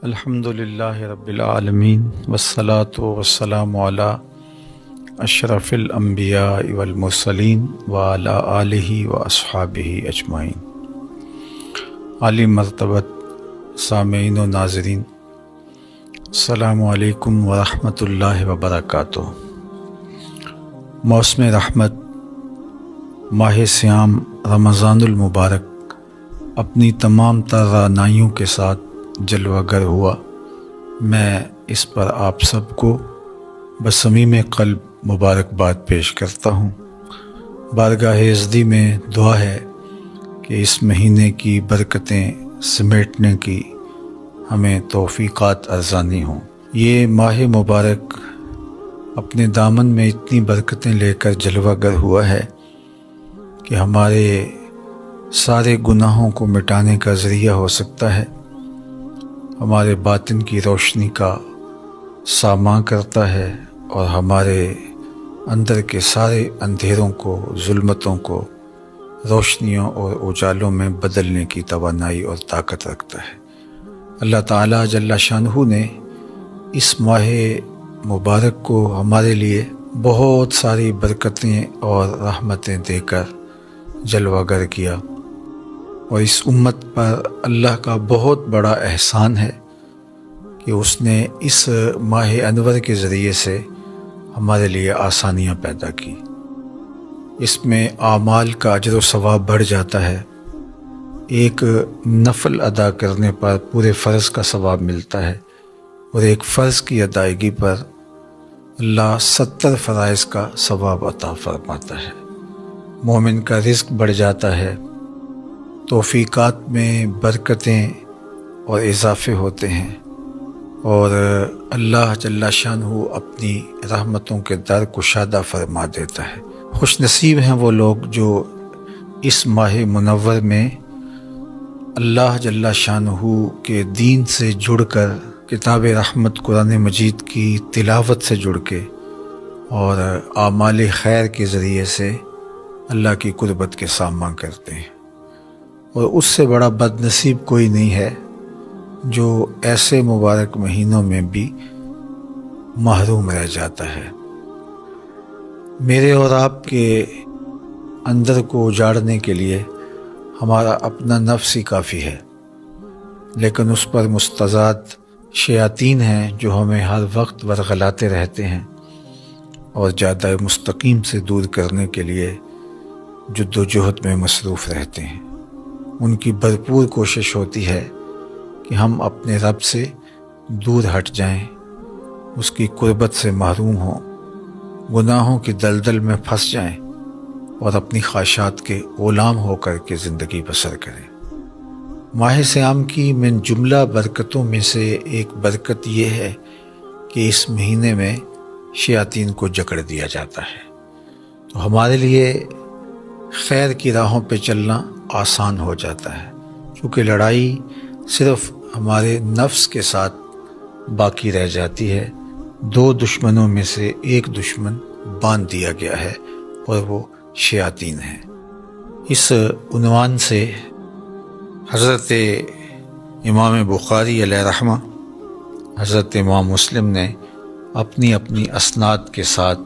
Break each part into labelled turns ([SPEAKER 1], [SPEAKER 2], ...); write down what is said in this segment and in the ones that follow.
[SPEAKER 1] الحمد للہ رب العالمین والصلاة والسلام علی اشرف الانبیاء والمرسلین وعلی آلہ واصحابہ اجمعین۔ عالی مرتبت سامعین و ناظرین، السلام علیکم ورحمۃ اللہ وبرکاتہ۔ موسم رحمت ماہ صیام رمضان المبارک اپنی تمام تر رعنائیوں کے ساتھ جلوہ گر ہوا۔ میں اس پر آپ سب کو بصمیم قلب مبارکباد پیش کرتا ہوں۔ بارگاہ عزدی میں دعا ہے کہ اس مہینے کی برکتیں سمیٹنے کی ہمیں توفیقات ارزانی ہوں۔ یہ ماہ مبارک اپنے دامن میں اتنی برکتیں لے کر جلوہ گر ہوا ہے کہ ہمارے سارے گناہوں کو مٹانے کا ذریعہ ہو سکتا ہے، ہمارے باطن کی روشنی کا ساماں کرتا ہے اور ہمارے اندر کے سارے اندھیروں کو، ظلمتوں کو روشنیوں اور اجالوں میں بدلنے کی توانائی اور طاقت رکھتا ہے۔ اللہ تعالیٰ جل شانہ نے اس ماہ مبارک کو ہمارے لیے بہت ساری برکتیں اور رحمتیں دے کر جلوہ گر کیا، اور اس امت پر اللہ کا بہت بڑا احسان ہے کہ اس نے اس ماہ انور کے ذریعے سے ہمارے لیے آسانیاں پیدا کی۔ اس میں اعمال کا اجر و ثواب بڑھ جاتا ہے۔ ایک نفل ادا کرنے پر پورے فرض کا ثواب ملتا ہے، اور ایک فرض کی ادائیگی پر اللہ 70 فرائض کا ثواب عطا فرماتا ہے۔ مومن کا رزق بڑھ جاتا ہے، توفیقات میں برکتیں اور اضافے ہوتے ہیں، اور اللہ جل شانہ اپنی رحمتوں کے در کشادہ فرما دیتا ہے۔ خوش نصیب ہیں وہ لوگ جو اس ماہ منور میں اللہ جل شانہ کے دین سے جڑ کر، کتاب رحمت قرآن مجید کی تلاوت سے جڑ کے اور اعمال خیر کے ذریعے سے اللہ کی قربت کے ساماں کرتے ہیں۔ اور اس سے بڑا بد نصیب کوئی نہیں ہے جو ایسے مبارک مہینوں میں بھی محروم رہ جاتا ہے۔ میرے اور آپ کے اندر کو اجاڑنے کے لیے ہمارا اپنا نفس ہی کافی ہے، لیکن اس پر مستضاد شیاطین ہیں جو ہمیں ہر وقت ورغلاتے رہتے ہیں اور جادہ مستقیم سے دور کرنے کے لیے جد و جہد میں مصروف رہتے ہیں۔ ان کی بھرپور کوشش ہوتی ہے کہ ہم اپنے رب سے دور ہٹ جائیں، اس کی قربت سے محروم ہوں، گناہوں کی دلدل میں پھنس جائیں اور اپنی خواہشات کے غلام ہو کر کے زندگی بسر کریں۔ ماہ صیام کی من جملہ برکتوں میں سے ایک برکت یہ ہے کہ اس مہینے میں شیاطین کو جکڑ دیا جاتا ہے، تو ہمارے لیے خیر کی راہوں پہ چلنا آسان ہو جاتا ہے، چونکہ لڑائی صرف ہمارے نفس کے ساتھ باقی رہ جاتی ہے۔ دو دشمنوں میں سے ایک دشمن باندھ دیا گیا ہے اور وہ شیاطین ہیں۔ اس عنوان سے حضرت امام بخاری علیہ رحمہ، حضرت امام مسلم نے اپنی اپنی اسناد کے ساتھ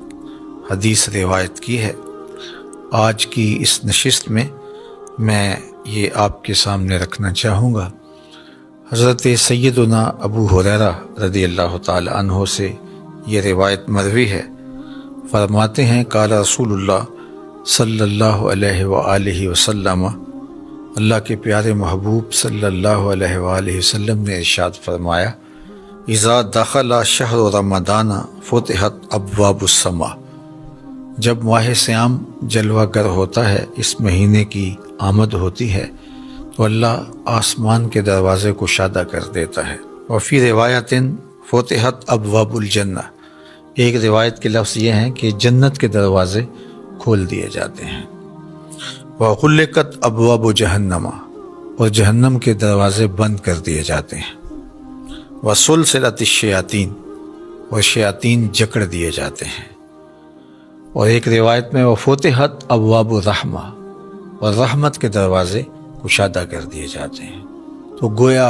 [SPEAKER 1] حدیث روایت کی ہے۔ آج کی اس نشست میں میں یہ آپ کے سامنے رکھنا چاہوں گا۔ حضرت سیدنا ابو ہریرہ رضی اللہ تعالی عنہ سے یہ روایت مروی ہے۔ فرماتے ہیں قال رسول اللہ صلی اللہ علیہ وآلہ وسلم، اللہ کے پیارے محبوب صلی اللہ علیہ وآلہ وسلم نے ارشاد فرمایا، اذا دخل شہر رمضان فتحت ابواب السماء، جب ماہ صیام جلوہ گر ہوتا ہے، اس مہینے کی آمد ہوتی ہے، تو اللہ آسمان کے دروازے کو کشادہ کر دیتا ہے۔ وفی روایت فتحت ابواب الجنہ، ایک روایت کے لفظ یہ ہیں کہ جنت کے دروازے کھول دیے جاتے ہیں۔ وغلقت ابواب جہنم، اور جہنم کے دروازے بند کر دیے جاتے ہیں۔ وسلسلت الشیاطین، اور شیاطین جکڑ دیے جاتے ہیں۔ اور ایک روایت میں وفتحت ابواب الرحمہ، اور رحمت کے دروازے کشادہ کر دیے جاتے ہیں۔ تو گویا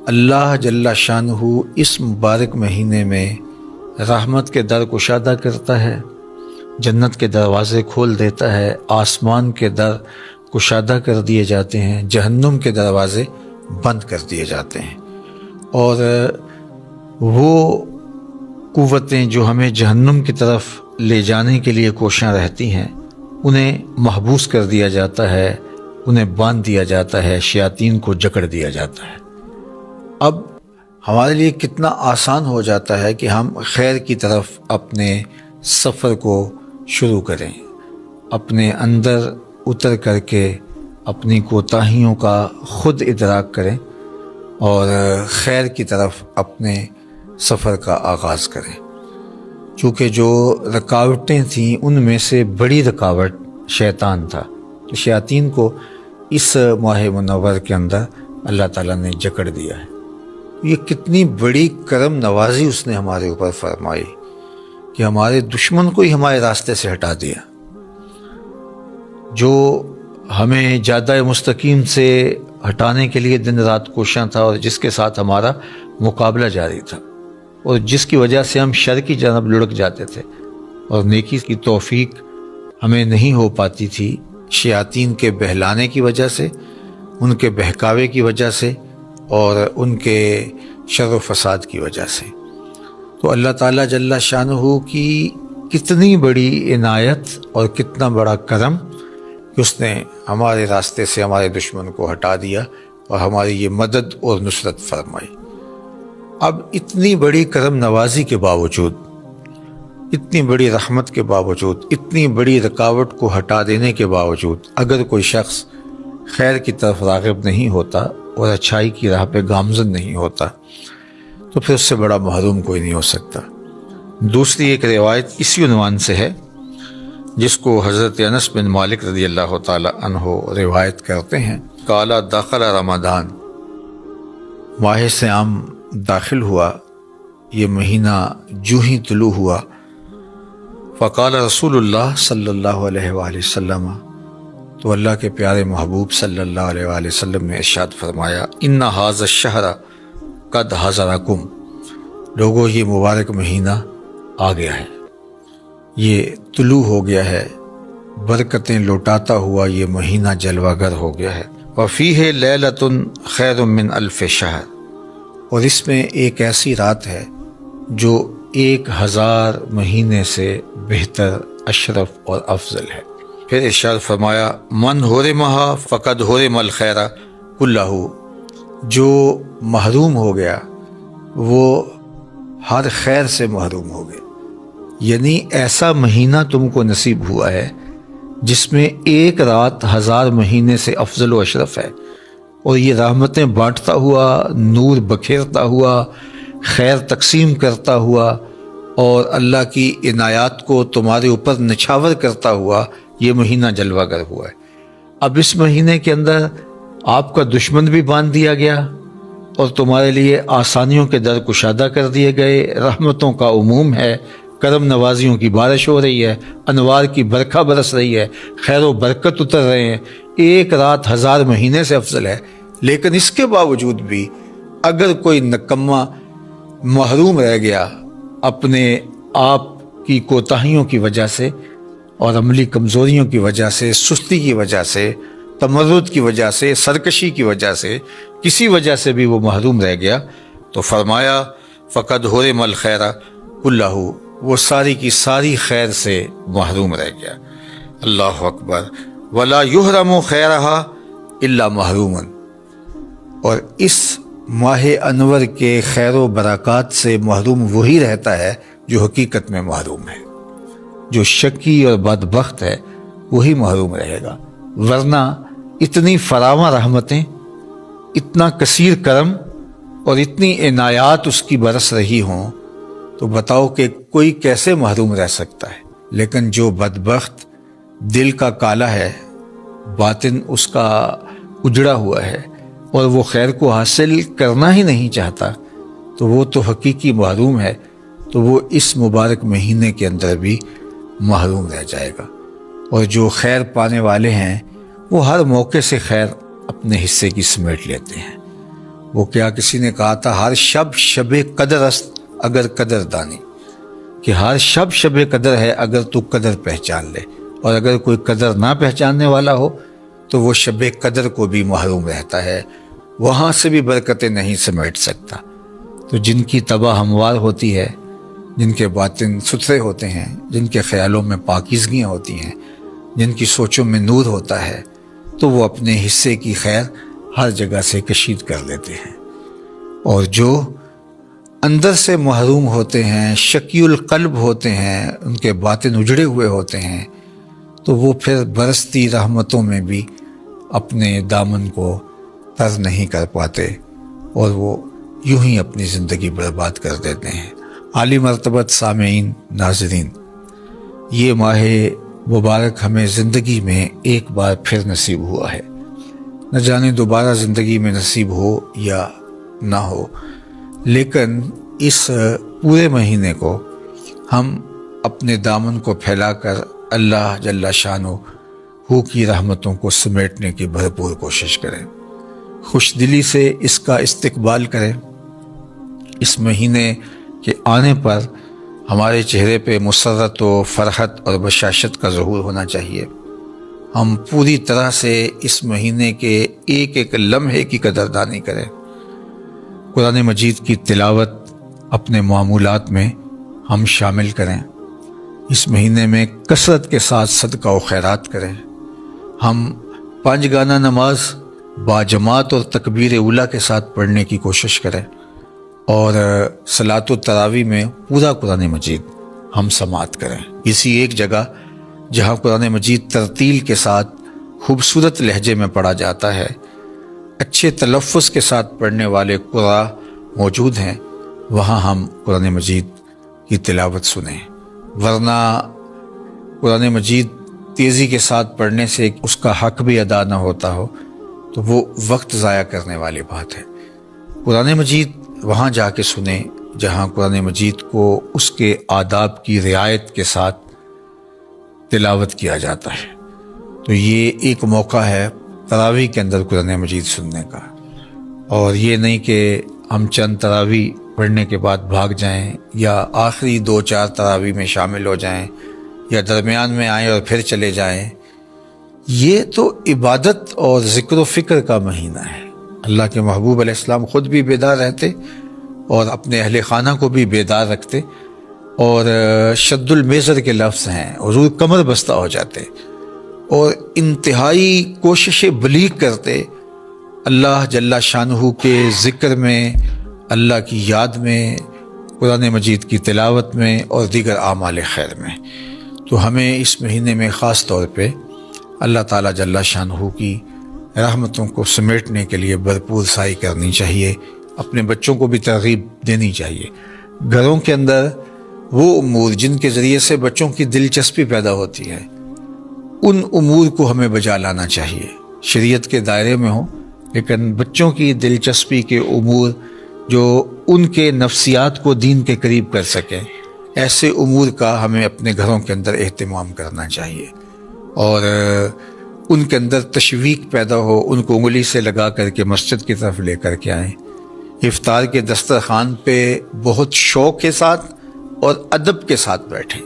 [SPEAKER 1] اللہ جل شانہ اس مبارک مہینے میں رحمت کے در کشادہ کرتا ہے، جنت کے دروازے کھول دیتا ہے، آسمان کے در کشادہ کر دیے جاتے ہیں، جہنم کے دروازے بند کر دیے جاتے ہیں، اور وہ قوتیں جو ہمیں جہنم کی طرف لے جانے کے لیے کوشاں رہتی ہیں انہیں محبوس کر دیا جاتا ہے، انہیں باندھ دیا جاتا ہے، شیاطین کو جکڑ دیا جاتا ہے۔ اب ہمارے لیے کتنا آسان ہو جاتا ہے کہ ہم خیر کی طرف اپنے سفر کو شروع کریں، اپنے اندر اتر کر کے اپنی کوتاہیوں کا خود ادراک کریں اور خیر کی طرف اپنے سفر کا آغاز کریں۔ چونکہ جو رکاوٹیں تھیں ان میں سے بڑی رکاوٹ شیطان تھا، تو شیاطین کو اس ماہ منور کے اندر اللہ تعالیٰ نے جکڑ دیا ہے۔ یہ کتنی بڑی کرم نوازی اس نے ہمارے اوپر فرمائی کہ ہمارے دشمن کو ہی ہمارے راستے سے ہٹا دیا، جو ہمیں جادہ مستقیم سے ہٹانے کے لیے دن رات کوشاں تھا اور جس کے ساتھ ہمارا مقابلہ جاری تھا، اور جس کی وجہ سے ہم شر کی جانب لڑک جاتے تھے اور نیکی کی توفیق ہمیں نہیں ہو پاتی تھی، شیاطین کے بہلانے کی وجہ سے، ان کے بہکاوے کی وجہ سے اور ان کے شر و فساد کی وجہ سے۔ تو اللہ تعالیٰ جل شانہ کی کتنی بڑی عنایت اور کتنا بڑا کرم کہ اس نے ہمارے راستے سے ہمارے دشمن کو ہٹا دیا اور ہماری یہ مدد اور نصرت فرمائی۔ اب اتنی بڑی کرم نوازی کے باوجود، اتنی بڑی رحمت کے باوجود، اتنی بڑی رکاوٹ کو ہٹا دینے کے باوجود اگر کوئی شخص خیر کی طرف راغب نہیں ہوتا اور اچھائی کی راہ پہ گامزن نہیں ہوتا تو پھر اس سے بڑا محروم کوئی نہیں ہو سکتا۔ دوسری ایک روایت اسی عنوان سے ہے جس کو حضرت انس بن مالک رضی اللہ تعالی عنہ روایت کرتے ہیں، قال دخل رمضان، ماہ صیام داخل ہوا، یہ مہینہ جو ہی طلوع ہوا، فقال رسول اللہ صلی اللہ علیہ وآلہ وسلم، تو اللہ کے پیارے محبوب صلی اللہ علیہ وآلہ وسلم نے ارشاد فرمایا، ان ھذا الشہر قد حضرکم، لوگوں یہ مبارک مہینہ آ گیا ہے، یہ طلوع ہو گیا ہے، برکتیں لوٹاتا ہوا یہ مہینہ جلوہ گر ہو گیا ہے، وفیہ لیلۃ خیر من الف شہر، اور اس میں ایک ایسی رات ہے جو 1000 مہینے سے بہتر، اشرف اور افضل ہے۔ پھر ارشاد فرمایا، من حرمھا فقد حرم الخیر کلہ، جو محروم ہو گیا وہ ہر خیر سے محروم ہو گیا، یعنی ایسا مہینہ تم کو نصیب ہوا ہے جس میں ایک رات 1000 مہینے سے افضل و اشرف ہے، اور یہ رحمتیں بانٹتا ہوا، نور بکھیرتا ہوا، خیر تقسیم کرتا ہوا اور اللہ کی عنایات کو تمہارے اوپر نچھاور کرتا ہوا یہ مہینہ جلوہ گر ہوا ہے۔ اب اس مہینے کے اندر آپ کا دشمن بھی باندھ دیا گیا اور تمہارے لیے آسانیوں کے در کشادہ کر دیے گئے، رحمتوں کا عموم ہے، کرم نوازیوں کی بارش ہو رہی ہے، انوار کی برکھا برس رہی ہے، خیر و برکت اتر رہے ہیں، ایک رات 1000 مہینے سے افضل ہے۔ لیکن اس کے باوجود بھی اگر کوئی نکمہ محروم رہ گیا اپنے آپ کی کوتاہیوں کی وجہ سے اور عملی کمزوریوں کی وجہ سے، سستی کی وجہ سے، تمرد کی وجہ سے، سرکشی کی وجہ سے، کسی وجہ سے بھی وہ محروم رہ گیا تو فرمایا فقد حرم الخیر کلہ، وہ ساری کی ساری خیر سے محروم رہ گیا۔ اللہ اکبر۔ ولا یحرم خیرہا الا محروم، اور اس ماہ انور کے خیر و برکات سے محروم وہی رہتا ہے جو حقیقت میں محروم ہے، جو شقی اور بدبخت ہے وہی محروم رہے گا، ورنہ اتنی فراواں رحمتیں، اتنا کثیر کرم اور اتنی عنایات اس کی برس رہی ہوں تو بتاؤ کہ کوئی کیسے محروم رہ سکتا ہے۔ لیکن جو بدبخت دل کا کالا ہے، باطن اس کا اجڑا ہوا ہے اور وہ خیر کو حاصل کرنا ہی نہیں چاہتا تو وہ تو حقیقی محروم ہے، تو وہ اس مبارک مہینے کے اندر بھی محروم رہ جائے گا۔ اور جو خیر پانے والے ہیں وہ ہر موقع سے خیر اپنے حصے کی سمیٹ لیتے ہیں، وہ کیا کسی نے کہا تھا ہر شب شب قدر است اگر قدر دانی، کہ ہر شب شب قدر ہے اگر تو قدر پہچان لے، اور اگر کوئی قدر نہ پہچاننے والا ہو تو وہ شب قدر کو بھی محروم رہتا ہے، وہاں سے بھی برکتیں نہیں سمیٹ سکتا۔ تو جن کی طبع ہموار ہوتی ہے، جن کے باطن ستھرے ہوتے ہیں، جن کے خیالوں میں پاکیزگیاں ہوتی ہیں، جن کی سوچوں میں نور ہوتا ہے، تو وہ اپنے حصے کی خیر ہر جگہ سے کشید کر لیتے ہیں۔ اور جو اندر سے محروم ہوتے ہیں، شقی القلب ہوتے ہیں، ان کے باطن اجڑے ہوئے ہوتے ہیں، تو وہ پھر برستی رحمتوں میں بھی اپنے دامن کو تر نہیں کر پاتے، اور وہ یوں ہی اپنی زندگی برباد کر دیتے ہیں۔ عالی مرتبت سامعین، ناظرین، یہ ماہ مبارک ہمیں زندگی میں ایک بار پھر نصیب ہوا ہے، نہ جانے دوبارہ زندگی میں نصیب ہو یا نہ ہو، لیکن اس پورے مہینے کو ہم اپنے دامن کو پھیلا کر اللہ جل شانہ کی رحمتوں کو سمیٹنے کی بھرپور کوشش کریں، خوش دلی سے اس کا استقبال کریں۔ اس مہینے کے آنے پر ہمارے چہرے پہ مسرت و فرحت اور بشاشت کا ظہور ہونا چاہیے۔ ہم پوری طرح سے اس مہینے کے ایک ایک لمحے کی قدردانی کریں، قرآن مجید کی تلاوت اپنے معمولات میں ہم شامل کریں، اس مہینے میں کثرت کے ساتھ صدقہ و خیرات کریں، ہم 5 گانہ نماز باجماعت اور تکبیر اولیٰ کے ساتھ پڑھنے کی کوشش کریں، اور صلاۃ التراویح میں پورا قرآن مجید ہم سماعت کریں۔ کسی ایک جگہ جہاں قرآن مجید ترتیل کے ساتھ خوبصورت لہجے میں پڑھا جاتا ہے، اچھے تلفظ کے ساتھ پڑھنے والے قراء موجود ہیں، وہاں ہم قرآن مجید کی تلاوت سنیں، ورنہ قرآن مجید تیزی کے ساتھ پڑھنے سے اس کا حق بھی ادا نہ ہوتا ہو تو وہ وقت ضائع کرنے والی بات ہے۔ قرآن مجید وہاں جا کے سنیں جہاں قرآن مجید کو اس کے آداب کی رعایت کے ساتھ تلاوت کیا جاتا ہے۔ تو یہ ایک موقع ہے تراویح کے اندر قرآن مجید سننے کا، اور یہ نہیں کہ ہم چند تراویح پڑھنے کے بعد بھاگ جائیں، یا آخری 2-4 تراویح میں شامل ہو جائیں، یا درمیان میں آئیں اور پھر چلے جائیں۔ یہ تو عبادت اور ذکر و فکر کا مہینہ ہے۔ اللہ کے محبوب علیہ السلام خود بھی بیدار رہتے اور اپنے اہل خانہ کو بھی بیدار رکھتے، اور شد المیزر کے لفظ ہیں، حضور کمر بستہ ہو جاتے اور انتہائی کوشش بلیغ کرتے اللہ جل شانہ کے ذکر میں، اللہ کی یاد میں، قرآن مجید کی تلاوت میں اور دیگر اعمال خیر میں۔ تو ہمیں اس مہینے میں خاص طور پہ اللہ تعالیٰ جل شانہ کی رحمتوں کو سمیٹنے کے لیے بھرپور سعی کرنی چاہیے، اپنے بچوں کو بھی ترغیب دینی چاہیے۔ گھروں کے اندر وہ امور جن کے ذریعے سے بچوں کی دلچسپی پیدا ہوتی ہے، ان امور کو ہمیں بجا لانا چاہیے، شریعت کے دائرے میں ہوں، لیکن بچوں کی دلچسپی کے امور جو ان کے نفسیات کو دین کے قریب کر سکیں، ایسے امور کا ہمیں اپنے گھروں کے اندر اہتمام کرنا چاہیے، اور ان کے اندر تشویق پیدا ہو، ان کو انگلی سے لگا کر کے مسجد کی طرف لے کر کے آئیں، افطار کے دسترخوان پہ بہت شوق کے ساتھ اور ادب کے ساتھ بیٹھیں،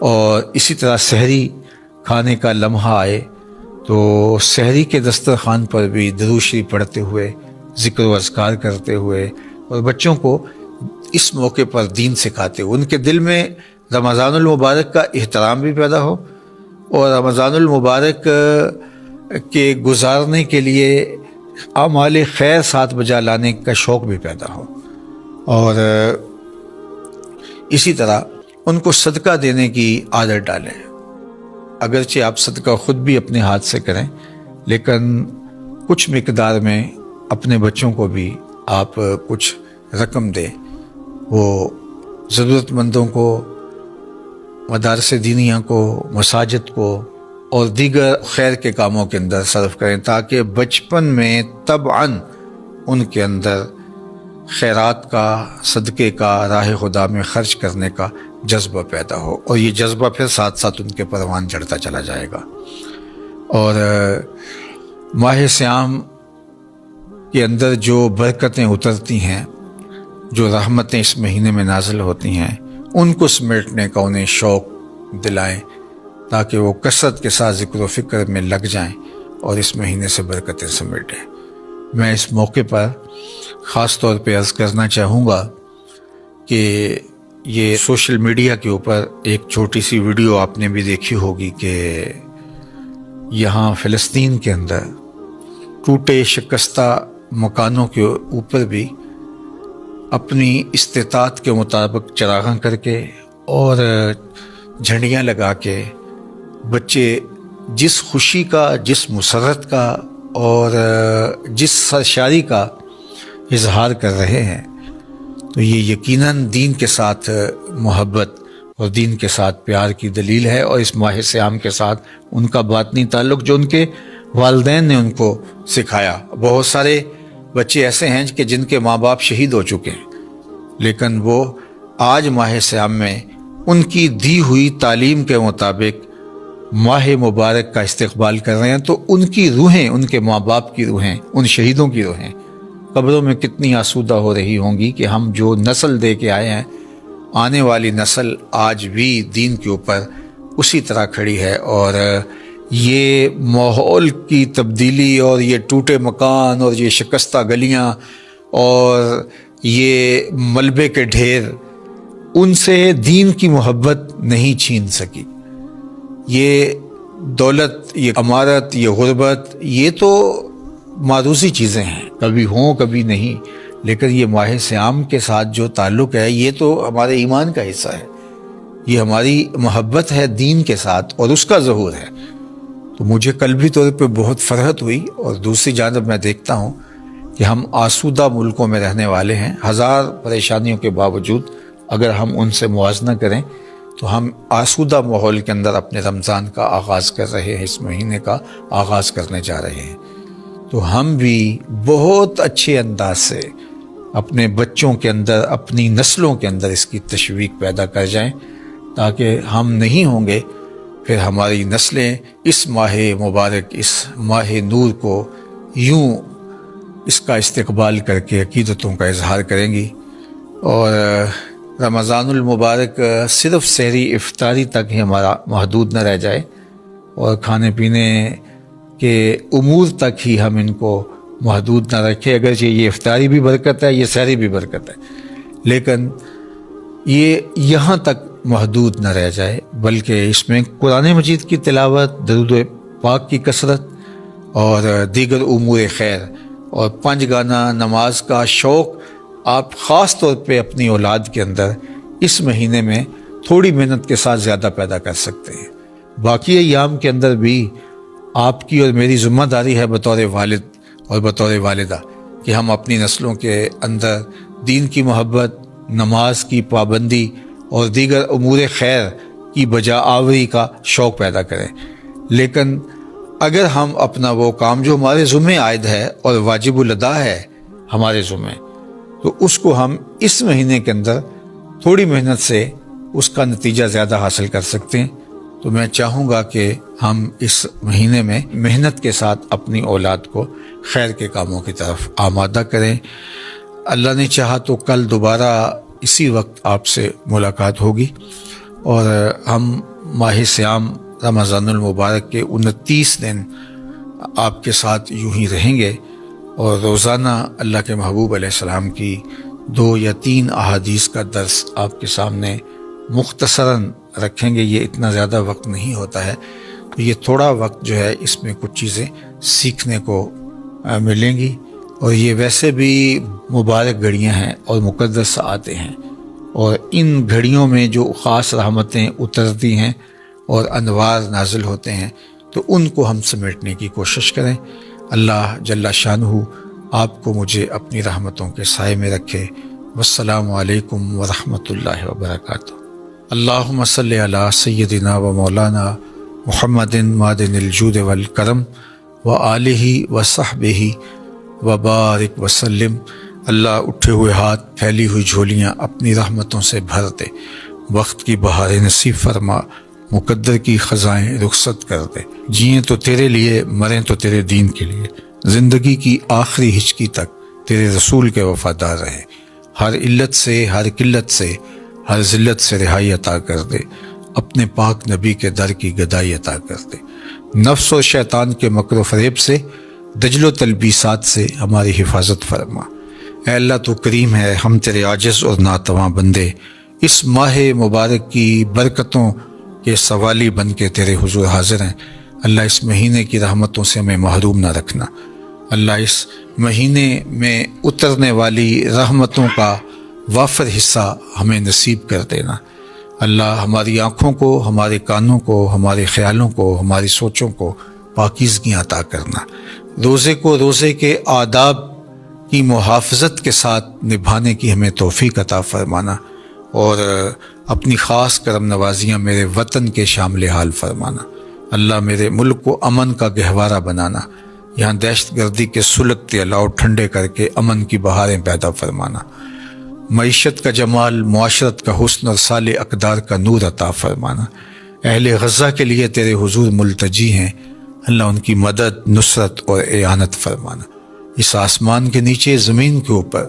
[SPEAKER 1] اور اسی طرح سحری کھانے کا لمحہ آئے تو سحری کے دسترخوان پر بھی درود شریف پڑھتے ہوئے، ذکر و اذکار کرتے ہوئے، اور بچوں کو اس موقع پر دین سکھاتے ہوئے ان کے دل میں رمضان المبارک کا احترام بھی پیدا ہو، اور رمضان المبارک کے گزارنے کے لیے اعمال خیر ساتھ بجا لانے کا شوق بھی پیدا ہو، اور اسی طرح ان کو صدقہ دینے کی عادت ڈالیں۔ اگرچہ آپ صدقہ خود بھی اپنے ہاتھ سے کریں، لیکن کچھ مقدار میں اپنے بچوں کو بھی آپ کچھ رقم دیں، وہ ضرورت مندوں کو، مدارس دینیہ کو، مساجد کو اور دیگر خیر کے کاموں کے اندر صرف کریں، تاکہ بچپن میں طبعاً ان کے اندر خیرات کا، صدقے کا، راہ خدا میں خرچ کرنے کا جذبہ پیدا ہو، اور یہ جذبہ پھر ساتھ ساتھ ان کے پروان چڑھتا چلا جائے گا۔ اور ماہ صیام کے اندر جو برکتیں اترتی ہیں، جو رحمتیں اس مہینے میں نازل ہوتی ہیں، ان کو سمیٹنے کا انہیں شوق دلائیں تاکہ وہ کثرت کے ساتھ ذکر و فکر میں لگ جائیں اور اس مہینے سے برکتیں سمیٹیں۔ میں اس موقع پر خاص طور پہ عرض کرنا چاہوں گا کہ یہ سوشل میڈیا کے اوپر ایک چھوٹی سی ویڈیو آپ نے بھی دیکھی ہوگی کہ یہاں فلسطین کے اندر ٹوٹے شکستہ مکانوں کے اوپر بھی اپنی استطاعت کے مطابق چراغاں کر کے اور جھنڈیاں لگا کے بچے جس خوشی کا، جس مسرت کا اور جس سرشاری کا اظہار کر رہے ہیں، تو یہ یقیناً دین کے ساتھ محبت اور دین کے ساتھ پیار کی دلیل ہے، اور اس ماہ صیام کے ساتھ ان کا باطنی تعلق جو ان کے والدین نے ان کو سکھایا۔ بہت سارے بچے ایسے ہیں کہ جن کے ماں باپ شہید ہو چکے ہیں، لیکن وہ آج ماہ صیام میں ان کی دی ہوئی تعلیم کے مطابق ماہ مبارک کا استقبال کر رہے ہیں، تو ان کی روحیں، ان کے ماں باپ کی روحیں، ان شہیدوں کی روحیں قبروں میں کتنی آسودہ ہو رہی ہوں گی کہ ہم جو نسل دے کے آئے ہیں، آنے والی نسل آج بھی دین کے اوپر اسی طرح کھڑی ہے، اور یہ ماحول کی تبدیلی اور یہ ٹوٹے مکان اور یہ شکستہ گلیاں اور یہ ملبے کے ڈھیر ان سے دین کی محبت نہیں چھین سکی۔ یہ دولت، یہ عمارت، یہ غربت، یہ تو معروضی چیزیں ہیں، کبھی ہوں کبھی نہیں، لیکن یہ ماہ صیام کے ساتھ جو تعلق ہے یہ تو ہمارے ایمان کا حصہ ہے، یہ ہماری محبت ہے دین کے ساتھ اور اس کا ظہور ہے۔ تو مجھے قلبی طور پہ بہت فرحت ہوئی، اور دوسری جانب میں دیکھتا ہوں کہ ہم آسودہ ملکوں میں رہنے والے ہیں، ہزار پریشانیوں کے باوجود اگر ہم ان سے موازنہ کریں تو ہم آسودہ ماحول کے اندر اپنے رمضان کا آغاز کر رہے ہیں، اس مہینے کا آغاز کرنے جا رہے ہیں۔ تو ہم بھی بہت اچھے انداز سے اپنے بچوں کے اندر، اپنی نسلوں کے اندر اس کی تشویق پیدا کر جائیں، تاکہ ہم نہیں ہوں گے پھر ہماری نسلیں اس ماہ مبارک، اس ماہ نور کو یوں اس کا استقبال کر کے عقیدتوں کا اظہار کریں گی، اور رمضان المبارک صرف سحری افطاری تک ہی ہمارا محدود نہ رہ جائے، اور کھانے پینے کے امور تک ہی ہم ان کو محدود نہ رکھیں۔ اگرچہ یہ افطاری بھی برکت ہے، یہ سحری بھی برکت ہے، لیکن یہ یہاں تک محدود نہ رہ جائے، بلکہ اس میں قرآن مجید کی تلاوت، درود پاک کی کثرت اور دیگر امور خیر اور 5 گانا نماز کا شوق آپ خاص طور پہ اپنی اولاد کے اندر اس مہینے میں تھوڑی محنت کے ساتھ زیادہ پیدا کر سکتے ہیں۔ باقی ایام کے اندر بھی آپ کی اور میری ذمہ داری ہے بطور والد اور بطور والدہ کہ ہم اپنی نسلوں کے اندر دین کی محبت، نماز کی پابندی اور دیگر امور خیر کی بجا آوری کا شوق پیدا کریں۔ لیکن اگر ہم اپنا وہ کام جو ہمارے ذمہ عائد ہے اور واجب الادا ہے ہمارے ذمہ، تو اس کو ہم اس مہینے کے اندر تھوڑی محنت سے اس کا نتیجہ زیادہ حاصل کر سکتے ہیں۔ تو میں چاہوں گا کہ ہم اس مہینے میں محنت کے ساتھ اپنی اولاد کو خیر کے کاموں کی طرف آمادہ کریں۔ اللہ نے چاہا تو کل دوبارہ اسی وقت آپ سے ملاقات ہوگی، اور ہم ماہ صیام رمضان المبارک کے 29 دن آپ کے ساتھ یوں ہی رہیں گے، اور روزانہ اللہ کے محبوب علیہ السلام کی 2 یا 3 احادیث کا درس آپ کے سامنے مختصراً رکھیں گے۔ یہ اتنا زیادہ وقت نہیں ہوتا ہے، تو یہ تھوڑا وقت جو ہے اس میں کچھ چیزیں سیکھنے کو ملیں گی، اور یہ ویسے بھی مبارک گھڑیاں ہیں اور مقدس ساعتیں ہیں، اور ان گھڑیوں میں جو خاص رحمتیں اترتی ہیں اور انوار نازل ہوتے ہیں، تو ان کو ہم سمیٹنے کی کوشش کریں۔ اللہ جل شانہ آپ کو مجھے اپنی رحمتوں کے سائے میں رکھے۔ والسلام علیکم ورحمۃ اللہ وبرکاتہ۔ اللہم صلی علی سیدنا و مولانا محمد معدن الجود والکرم وآلہ وصحبہ وبارک وسلم۔ اللہ اٹھے ہوئے ہاتھ، پھیلی ہوئی جھولیاں اپنی رحمتوں سے بھر دے، وقت کی بہاریں نصیب فرما، مقدر کی خزائیں رخصت کر دے، جئیں تو تیرے لیے، مریں تو تیرے دین کے لیے۔ زندگی کی آخری ہچکی تک تیرے رسول کے وفادار رہیں، ہر علت سے، ہر قلت سے، ہر ذلت سے رہائی عطا کر دے، اپنے پاک نبی کے در کی گدائی عطا کر دے، نفس و شیطان کے مکر و فریب سے، دجل و تلبیسات سے ہماری حفاظت فرما۔ اے اللہ تو کریم ہے، ہم تیرے عاجز اور ناتواں بندے اس ماہ مبارک کی برکتوں کے سوالی بن کے تیرے حضور حاضر ہیں۔ اللہ اس مہینے کی رحمتوں سے ہمیں محروم نہ رکھنا، اللہ اس مہینے میں اترنے والی رحمتوں کا وافر حصہ ہمیں نصیب کر دینا۔ اللہ ہماری آنکھوں کو، ہمارے کانوں کو، ہمارے خیالوں کو، ہماری سوچوں کو پاکیزگی عطا کرنا، روزے کو روزے کے آداب کی محافظت کے ساتھ نبھانے کی ہمیں توفیق عطا فرمانا، اور اپنی خاص کرم نوازیاں میرے وطن کے شامل حال فرمانا۔ اللہ میرے ملک کو امن کا گہوارہ بنانا، یہاں دہشت گردی کے سلگتے الاؤ ٹھنڈے کر کے امن کی بہاریں پیدا فرمانا، معیشت کا جمال، معاشرت کا حسن اور صالح اقدار کا نور عطا فرمانا۔ اہل غزہ کے لیے تیرے حضور ملتجی ہیں، اللہ ان کی مدد، نصرت اور اعانت فرمانا۔ اس آسمان کے نیچے، زمین کے اوپر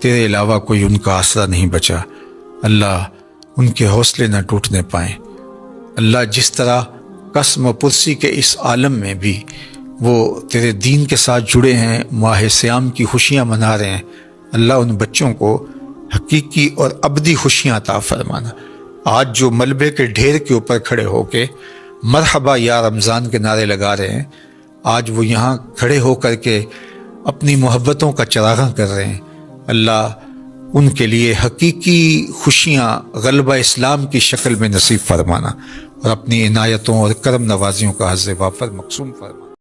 [SPEAKER 1] تیرے علاوہ کوئی ان کا آسرا نہیں بچا، اللہ ان کے حوصلے نہ ٹوٹنے پائیں۔ اللہ جس طرح قسم و پرسی کے اس عالم میں بھی وہ تیرے دین کے ساتھ جڑے ہیں، ماہ سیام کی خوشیاں منا رہے ہیں، اللہ ان بچوں کو حقیقی اور ابدی خوشیاں عطا فرمانا۔ آج جو ملبے کے ڈھیر کے اوپر کھڑے ہو کے مرحبا یا رمضان کے نعرے لگا رہے ہیں، آج وہ یہاں کھڑے ہو کر کے اپنی محبتوں کا چراغاں کر رہے ہیں، اللہ ان کے لیے حقیقی خوشیاں غلبہ اسلام کی شکل میں نصیب فرمانا، اور اپنی عنایتوں اور کرم نوازیوں کا حظ وافر مقسوم فرمانا۔